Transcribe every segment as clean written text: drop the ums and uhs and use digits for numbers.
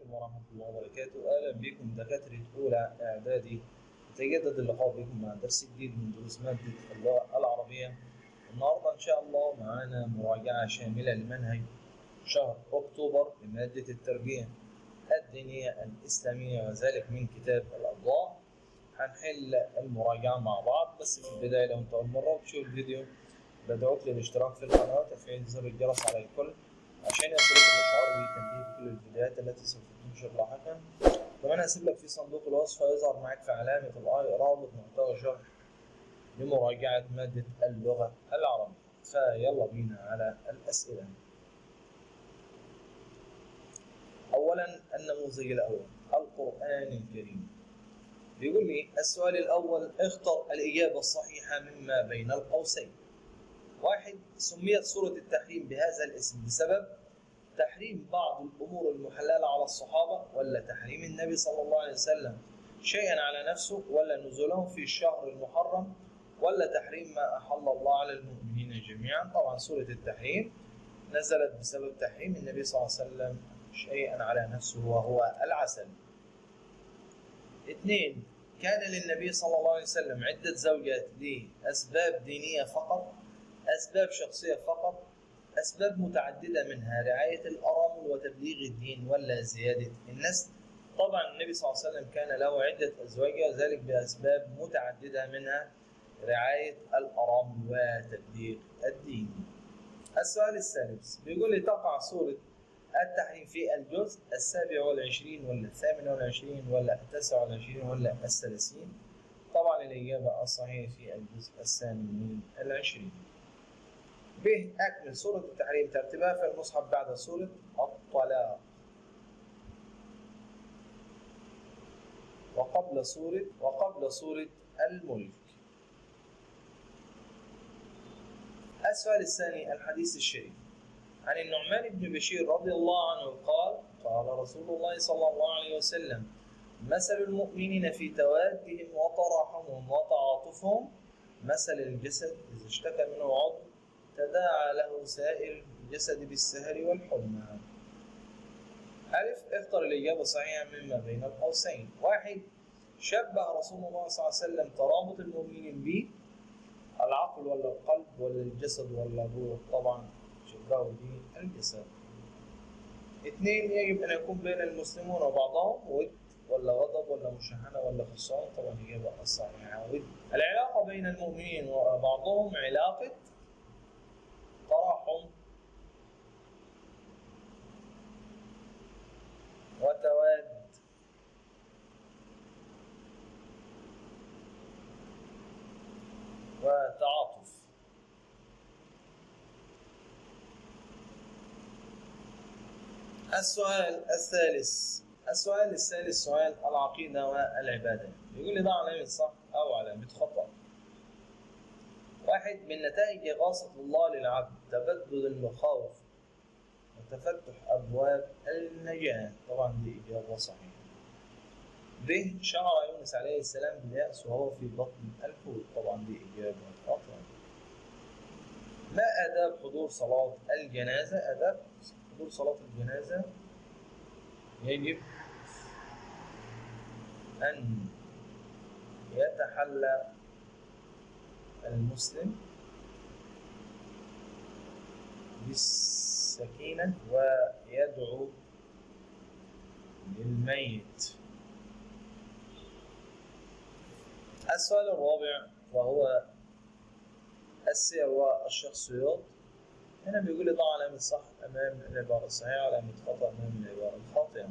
عليكم ورحمة الله وبركاته. أهلا بكم دكاترة أولى إعدادي. يتجدد اللقاء بكم مع درس جديد من دروس مادة اللغة العربية. النهاردة إن شاء الله معانا مراجعة شاملة لمنهج شهر أكتوبر لمادة التربية الدينية الإسلامية، وذلك من كتاب الأضواء. هنحل المراجعة مع بعض، بس في البداية لو أنت أول مرة تشوف الفيديو بدعوك للاشتراك في القناة وتفعيل زر الجرس على الكل عشان يصلك الإشعار بتنبيه كل الفيديوهات التي سوف تنشر لاحقا. كمان هسيب لك في صندوق الوصف يظهر معك في علامة الآي رابط محتوى شرح لمراجعة مادة اللغة العربية. فيلا بينا على الأسئلة. أولا النموذج الأول القرآن الكريم. بيقول لي السؤال الأول: اختر الإجابة الصحيحة مما بين القوسين. 1. سميت سورة التحريم بهذا الاسم بسبب تحريم بعض الأمور المحللة على الصحابة، ولا تحريم النبي صلى الله عليه وسلم شيئا على نفسه، ولا نزولهم في الشهر المحرم، ولا تحريم ما أحل الله على المؤمنين جميعا. طبعا سورة التحريم نزلت بسبب تحريم النبي صلى الله عليه وسلم شيئا على نفسه وهو العسل. 2. كان للنبي صلى الله عليه وسلم عدة زوجات لأسباب دينية فقط، أسباب شخصية فقط، أسباب متعددة منها رعاية الأرامل وتبليغ الدين، ولا زيادة النسل. طبعا النبي صلى الله عليه وسلم كان له عدة أزواج، وذلك بأسباب متعددة منها رعاية الأرامل وتبليغ الدين. السؤال الثالث بيقول لي تقع سورة التحريم في الجزء 27 ولا 28 ولا 29 ولا 30؟ طبعا الإجابة الصحيحة في الجزء 28. ب. أكمل سورة التحريم ترتيبها في المصحف بعد سورة الطلاق وقبل سورة الملك. السؤال الثاني الحديث الشريف عن النعمان بن بشير رضي الله عنه قال: قال رسول الله صلى الله عليه وسلم: مثل المؤمنين في توادهم وتراحمهم وتعاطفهم مثل الجسد إذا اشتكى منه عضو تداعى له سائر الجسد بالسهر والحمى. ألف. اختر الإجابة الصحيحة مما بين القوسين. 1. شبه رسول الله صلى الله عليه وسلم ترابط المؤمنين بالعقل ولا القلب ولا الجسد ولا الروح؟ طبعا شبهه بالجسد. 2. يجب أن يكون بين المسلمون وبعضهم ود ولا غضب ولا مشاحنة ولا خصام؟ طبعا الإجابة الصحيحة ود. العلاقة بين المؤمنين وبعضهم علاقة تراحم وتواد وتعاطف. السؤال الثالث سؤال العقيدة والعبادة. يقول لي ده علامة صح أو علامة خطأ. 1. من نتائج إغاثة الله للعبد تبدد المخاوف وتفتح أبواب النجاة. طبعا دي إجابة صحيحة. ب. شعر يونس عليه السلام باليأس وهو في بطن الحوت. طبعا دي إجابة خاطئة. ما آداب حضور صلاة الجنازة؟ آداب حضور صلاة الجنازة: يجب أن يتحلى المسلم بالسكينة ويدعو للميت. السؤال الرابع وهو السير والشخصيات. هنا بيقول لي ضع علامة صح أمام العبارة الصحيحة وعلامة خطأ أمام العبارة الخاطئة.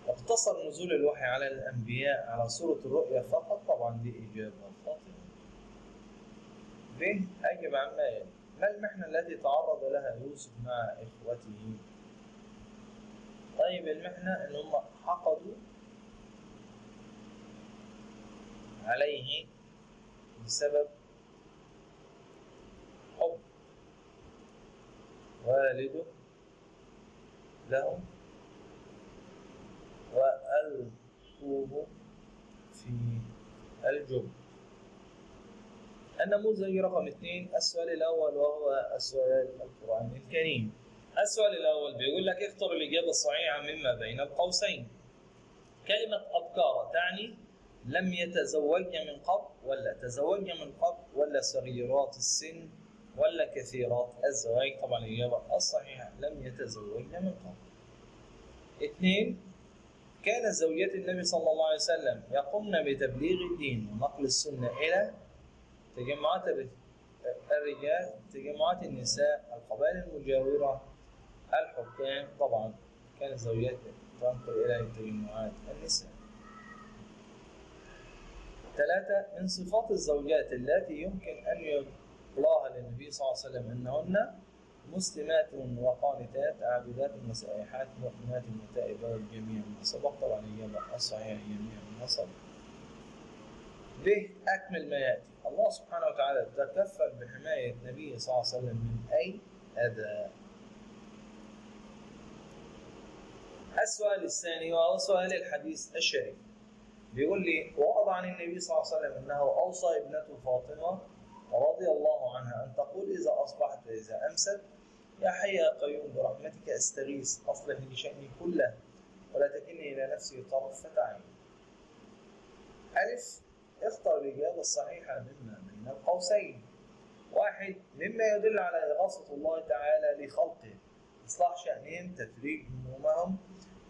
اقتصر نزول الوحي على الأنبياء على سورة الرؤيا فقط. طبعا دي إجابة خاطئة. ب. أجب عما يلي: ما المحنة التي تعرض لها يوسف مع إخوته؟ طيب المحنة إن هم حقدوا عليه بسبب حب والده له وألقوه في الجب. النموذج رقم 2 السؤال الأول وهو السؤال القرآن الكريم. السؤال الأول بيقول لك اختر الإجابة الصحيحة مما بين القوسين. كلمة أبكار تعني لم يتزوجن من قبل، ولا تزوجن من قبل، ولا صغيرات السن، ولا كثيرات الزواج؟ طبعا الإجابة الصحيحة لم يتزوجن من قبل. 2. كان زوجات النبي صلى الله عليه وسلم يقمن بتبليغ الدين ونقل السنة إلى تجمعات الرجال، تجمعات النساء، القبائل المجاورة، الحكام. طبعا كانت زوجات تنقل إلى تجمعات النساء. 3. من صفات الزوجات التي يمكن أن يقلاها للنبي صلى الله عليه وسلم أنهن مسلمات وقانتات عابدات مسائحات مؤمنات متائبات جميع ما سبق. طبعا الإجابة الصحيحة جميع ما سبق. ب. أكمل ما يأتي. الله سبحانه وتعالى تكفل بحماية النبي صلى الله عليه وسلم من أي أذى؟ السؤال الثاني وهو سؤال الحديث الشريف، بيقول لي: ورد عن النبي صلى الله عليه وسلم أنه أوصى ابنته فاطمة رضي الله عنها أن تقول إذا أصبحت وإذا أمست: يا حي يا قيوم برحمتك أستغيث أصلح لي شأني كله ولا تكلني إلى نفسي طرفة عين. ألف. اختر الإجابة الصحيحة مما بين القوسين. 1. مما يدل على إغاثة الله تعالى لخلقه، إصلاح شأنهم، تفريج همومهم،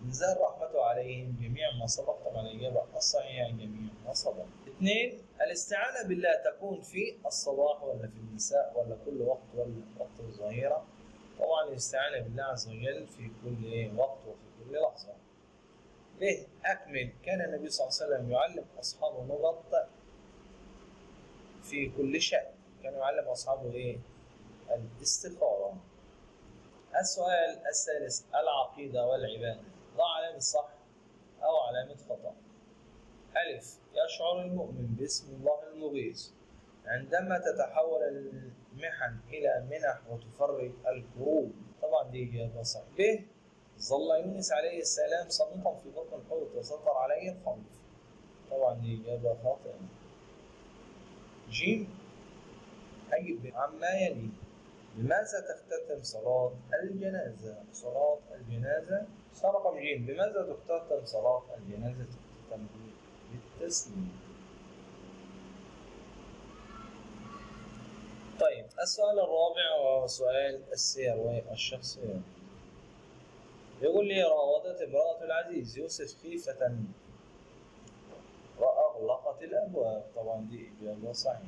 إنزال رحمته عليهم جميع ما سبق. طبعا الإجابة الصحيحة جميع ما سبق. 2. الاستعانة بالله تكون في الصباح ولا في المساء ولا كل وقت ولا وقت الظهيرة؟ طبعا الاستعانة بالله عز وجل في كل وقت وفي كل لحظة. ب. أكمل. كان النبي صلى الله عليه وسلم يعلم أصحابه نقط في كل شيء. كان يعلم أصحابه الاستخارة. السؤال الثالث: العقيدة والعبادة، ضع علامة صح أو علامة خطأ. ألف. يشعر المؤمن باسم الله المغيث عندما تتحول المحن إلى منح وتفرج الكروب. طبعا دي إجابة صحيحة. ب. ظل يونس عليه السلام صامتا في بطن الحوت وسطر عليه الخوف. طبعا دي إجابة خاطئة. ج. أجب عما يلي: بماذا تختتم صلاة الجنازة؟ صلاة الجنازة رقم ج. بماذا تختتم صلاة الجنازة؟ تختتم بالتسليم. طيب السؤال الرابع وهو سؤال السير والشخصيات، يقول لي: راودت امرأة العزيز يوسف خيفة وأغلقت الأبواب. طبعا دي إجابة صحيحة.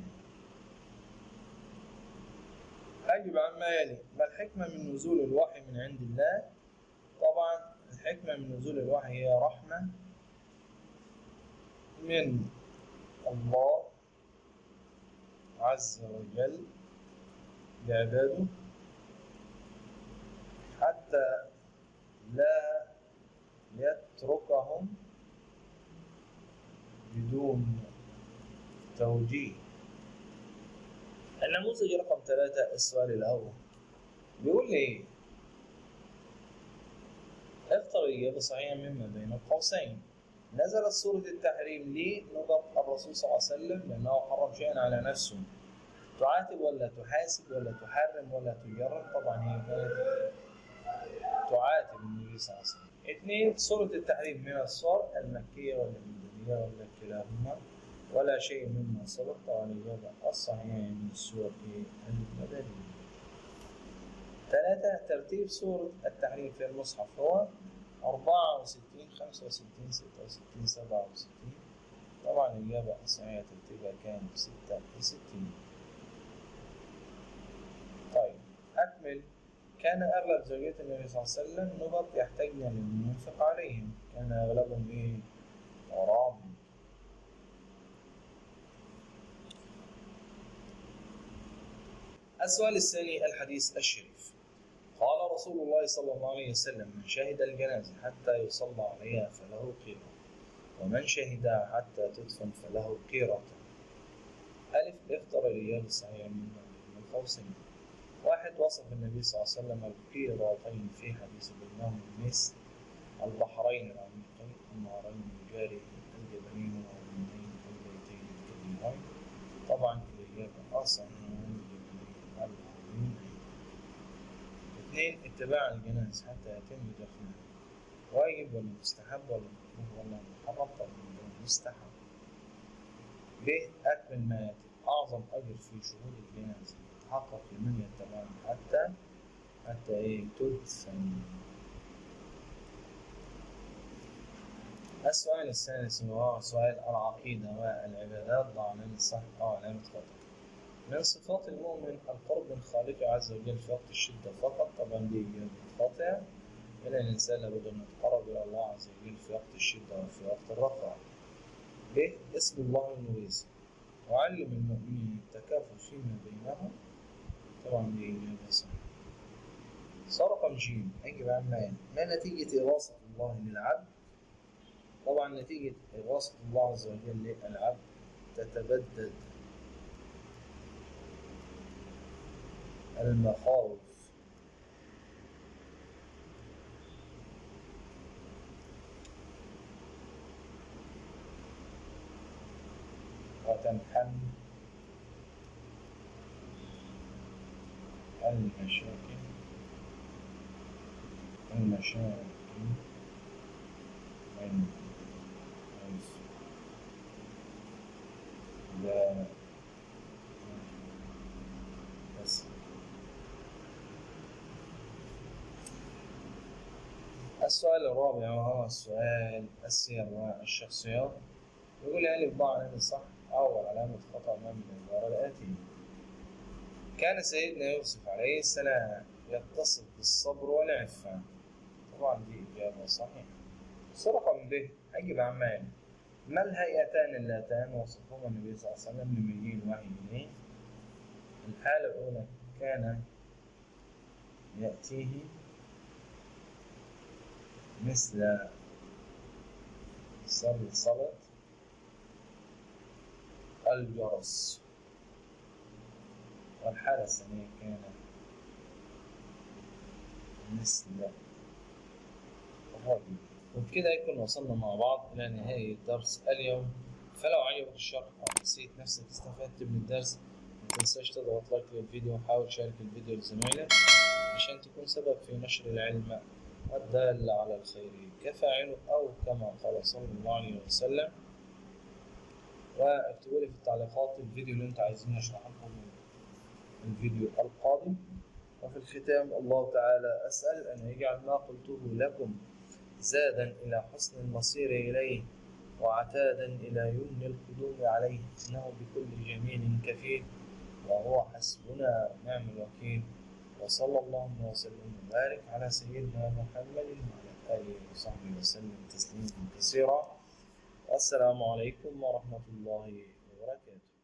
أجب عما يلي: ما الحكمة من نزول الوحي من عند الله؟ طبعا الحكمة من نزول الوحي هي رحمة من الله عز وجل لعباده حتى لا يتركهم بدون توجيه. النموذج رقم 3 السؤال الأول بيقول لي: اختر الإجابة الصحيحة مما بين القوسين. نزلت سورة التحريم لنقط الرسول صلى الله عليه وسلم لأنه حرم شيئا على نفسه. تعاتب ولا تحاسب ولا تحرم ولا تجرم؟ طبعا هي كانت تعاتب النبي صلى الله عليه وسلم. 2. سورة التحريم من السور المكية ولا المدنية ولا كلاهما ولا شيء مما سبق؟ طبعا الإجابة الصحيحة من السور المدنية. 3. ترتيب سورة التحريم في المصحف هو 64 65 66 67. طبعا الإجابة الصحيحة ترتيبها كان 66. طيب أكمل. كان أغلب زوجات النبي صلى الله عليه وسلم نبط يحتاجن للمنفق عليهم، كان أغلبهم غرام. السؤال الثاني الحديث الشريف، قال رسول الله صلى الله عليه وسلم: من شهد الجنازة حتى يصلى عليها فله قيرة، ومن شهدها حتى تدفن فله قيرة. ألف. اختر الإجابة الصحيحة من القوسين. 1. وصف النبي صلى الله عليه وسلم القيرتين في حديث بينهم مثل البحرين العميقين النهرين الجاريين الجبلين العظيمين البيتين الكبيرين. طبعا الإجابة الصحيحة من الجبلين العظيمين. 2 اتباع الجنائز حتى يتم دفنها. واجب ولا مستحب ولا مكروه ولا محرم؟ طبعا مستحب. ب أكل الميت أعظم أجر في شهود الجنازة يتحقق لمن يتبعهم حتى تدفن. السؤال الثالث وهو سؤال العقيدة والعبادات ضع علامة صح أو علامة خطأ. من صفات المؤمن القرب من خالقه عز وجل في وقت الشدة فقط. طبعا دي إجابة خاطئة، إن الإنسان لابد أن يتقرب إلى الله عز وجل في وقت الشدة وفي وقت الرخاء. ب اسم الله المغيث وعلم المؤمنين التكافل فيما بينهم. طبعا دي إجابة صحيحة. رقم ج أجب عن ما نتيجة إغاثة الله للعبد. طبعا نتيجة إغاثة الله عز وجل للعبد تتبدد المخاوف وتنحل المشاكل لا بس. السؤال الرابع وهو السؤال السير والشخصيات. يقول ألف ضع علامة صح أو علامة خطأ من العبارة الآتية. كان سيدنا يوسف عليه السلام يتصف بالصبر والعفة. طبعا دي إجابة صحيحة. رقم ب أجب عن ما الهيئتان اللتان وصفهما النبي صلى الله عليه وسلم لمجيء الوحي إليه. الحالة الأولى كان يأتيه مثل صلصلة الجرس. والحالة الثانية كان مثل الرجل. وبكده يكون وصلنا مع بعض إلى نهاية درس اليوم. فلو عجبك الشرح أو حسيت نفسك استفدت من الدرس متنساش تضغط لايك للفيديو وحاول تشارك الفيديو لزمايلك عشان تكون سبب في نشر العلم والدال على الخير كفاعله أو كما قال صلى الله عليه وسلم. واكتبوا لي في التعليقات الفيديو اللي انتوا عايزين نشرحه لكم الفيديو القادم. وفي الختام الله تعالى أسأل أن يجعل ما قلته لكم زادا إلى حسن المصير إليه وعتادا إلى يمن القدوم عليه، إنه بكل جميل كفيل وهو حسبنا نعم الوكيل. وصلى الله وسلم وبارك على سيدنا محمد وعلى آله وصحبه وسلم تسليما كثيرا. والسلام عليكم ورحمة الله وبركاته.